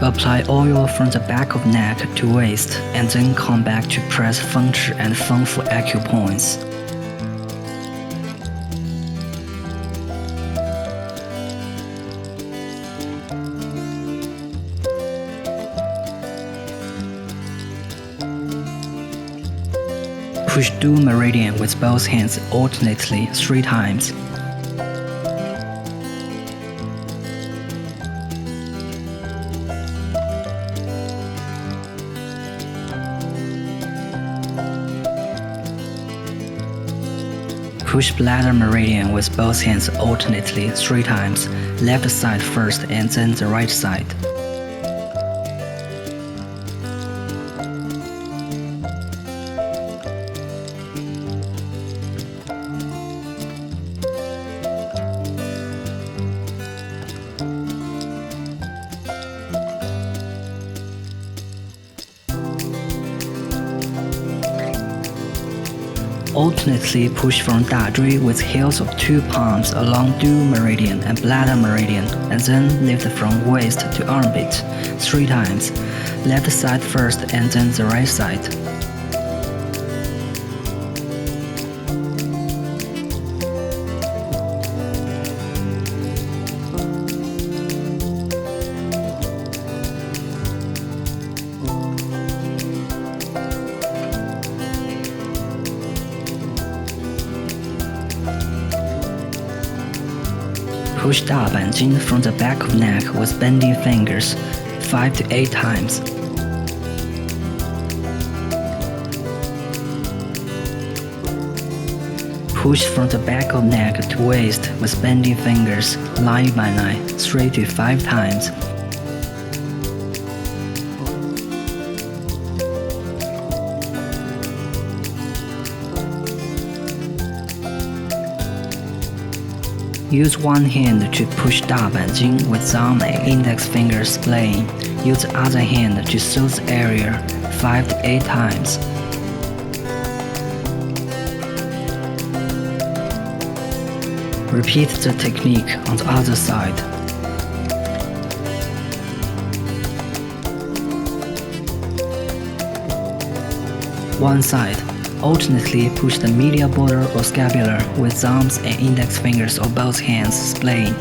Apply oil from the back of neck to waist and then come back to press puncture and for acupoints. Push dual meridian with both hands alternately 3 times. Push bladder meridian with both hands alternately 3 times, left side first and then the right side. Alternately push from 大椎 with heels of 2 palms along dual meridian and bladder meridian, and then lift from waist to armpit 3 times, left side first and then the right side. Push 大板筋 from the back of neck with bending fingers 5 to 8 times. Push from the back of neck to waist with bending fingers 9 by 9 3 to 5 times. Use one hand to push 大板筋 with thumb and index fingers splaying. Use the other hand to soothe the area 5 to 8 times. Repeat the technique on the other side. One side. Alternately push the medial border or scapula with thumbs and index fingers of both hands splaying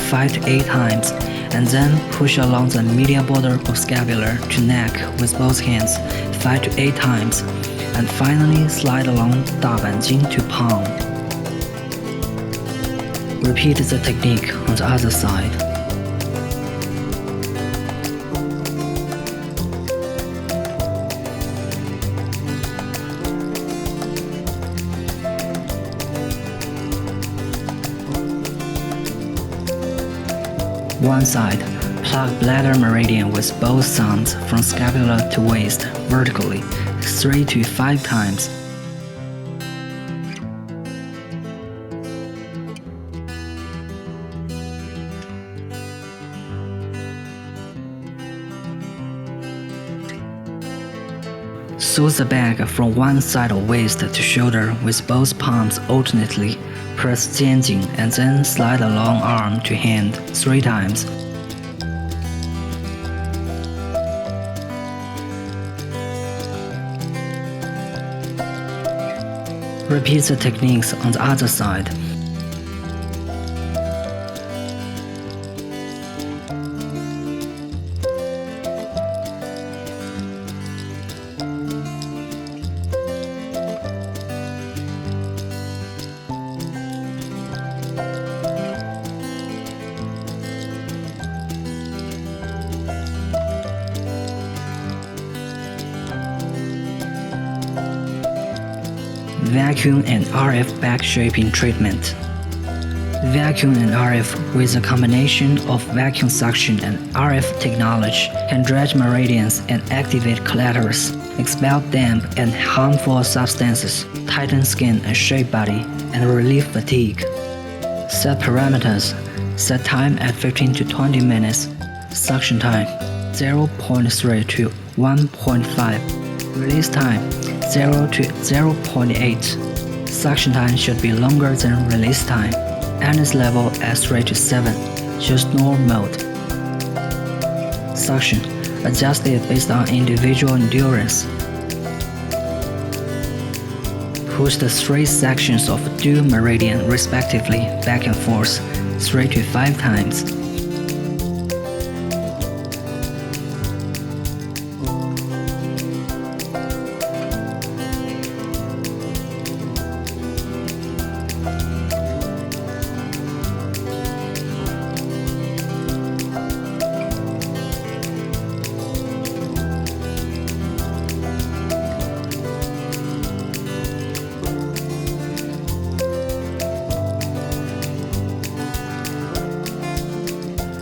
5 to 8 times, and then push along the medial border of scapula to neck with both hands 5 to 8 times, and finally slide along 大板筋 to palm. Repeat the technique on the other side. One side. Plug bladder meridian with both thumbs from scapula to waist vertically 3 to 5 times. Soothe the back from one side of waist to shoulder with both palms alternately. Press 肩颈 and then slide along arm to hand 3 times. Repeat the techniques on the other side. Vacuum and RF back shaping treatment. Vacuum and RF with a combination of vacuum suction and RF technology can dredge meridians and activate clitoris, expel damp and harmful substances, tighten skin and shape body, and relieve fatigue. Set parameters. Set time at 15 to 20 minutes. Suction time 0.3 to 1.5. Release time 0 to 0.8. Suction time should be longer than release time. Anus level at 3 to 7. Choose normal mode. suction, adjusted based on individual endurance. Push the 3 sections of dual meridian respectively back and forth 3 to 5 times.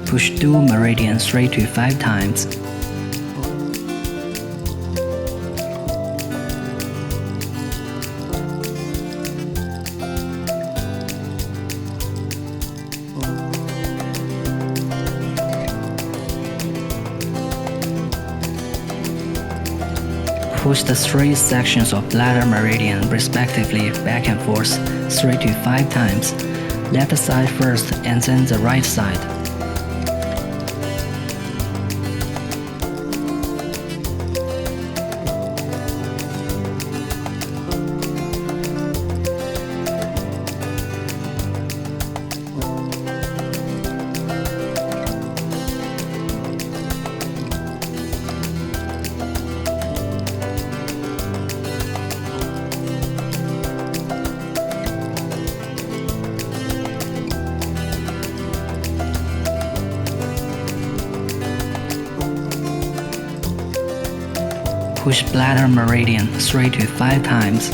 Push dual meridian 3 to 5 times. Push the 3 sections of bladder meridian respectively back and forth 3 to 5 times, left side first and then the right side. Push bladder meridian 3 to 5 times.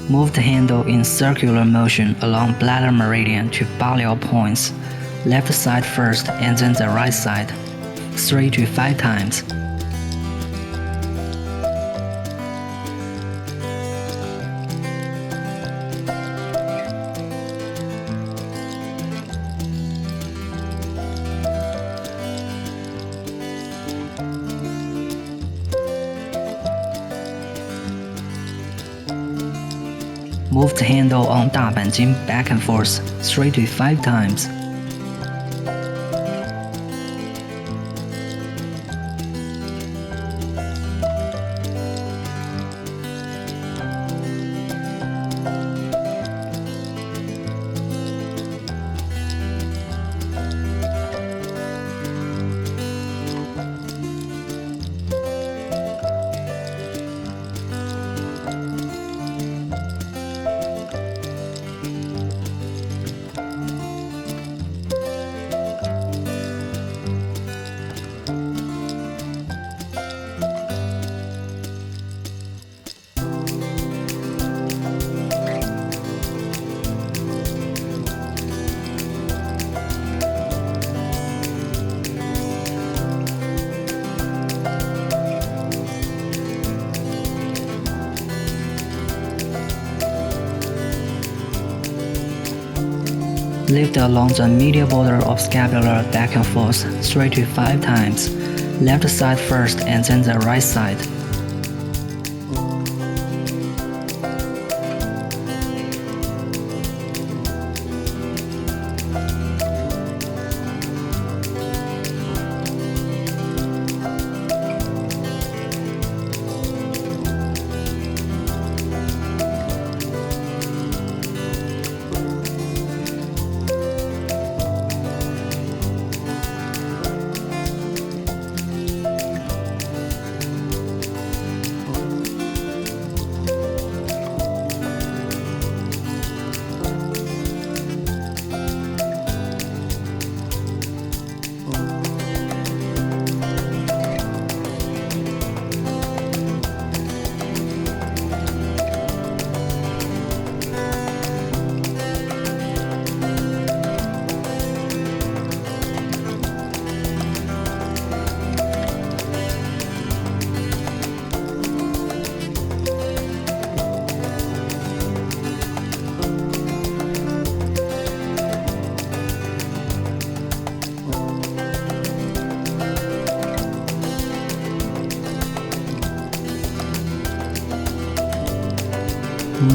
Move the handle in circular motion along bladder meridian to Balliol points, left side first and then the right side, 3 to 5 times. Move the handle on 大板筋 back and forth 3 to 5 times. Lift along the medial border of scapula back and forth 3 to 5 times, left side first and then the right side.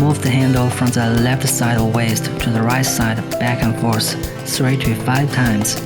Move the handle from the left side of waist to the right side back and forth 3 to 5 times.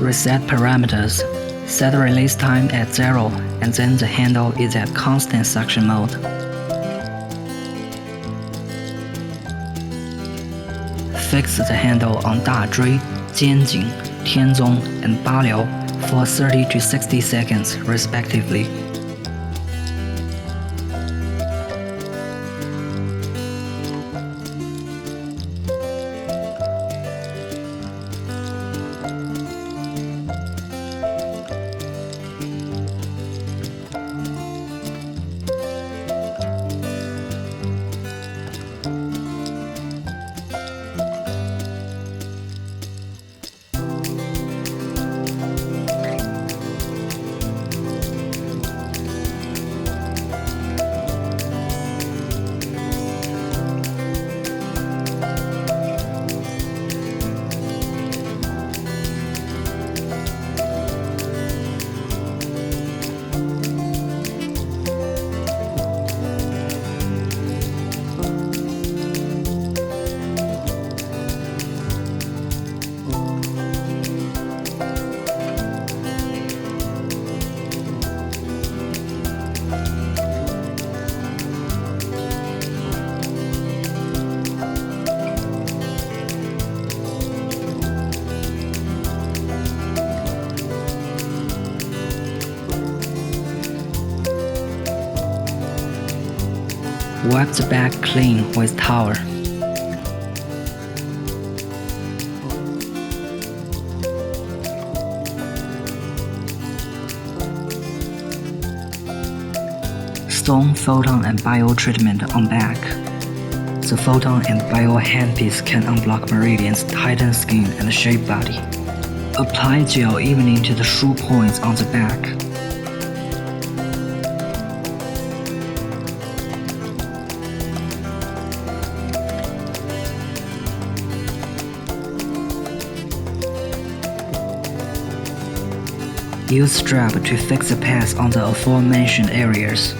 Reset parameters. Set release time at 0 and then the handle is at constant suction mode. Fix the handle on 大椎、肩颈、天宗 and 八髎 for 30 to 60 seconds respectively. Wipe the back clean with towel. Stone, photon and bio treatment on back. The photon and bio handpiece can unblock meridians, tighten skin and shape body. Apply gel evenly to the shoe points on the back. Use strap to fix the pads on the aforementioned areas.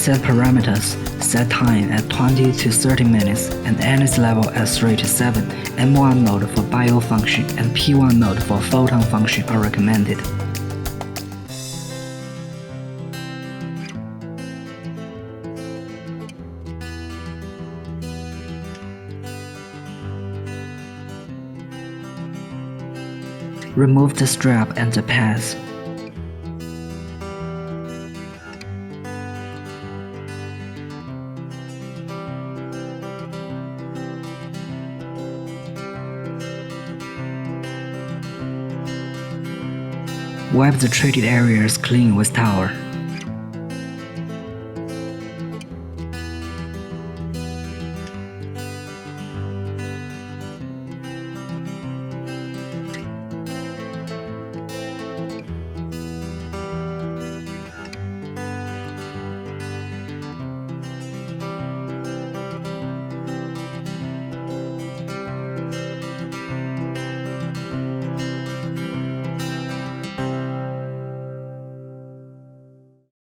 Set parameters, set time at 20 to 30 minutes and NS level at 3 to 7, M1 mode for bio function and P1 mode for photon function are recommended. Remove the strap and the pads. Wipe the treated areas clean with towel.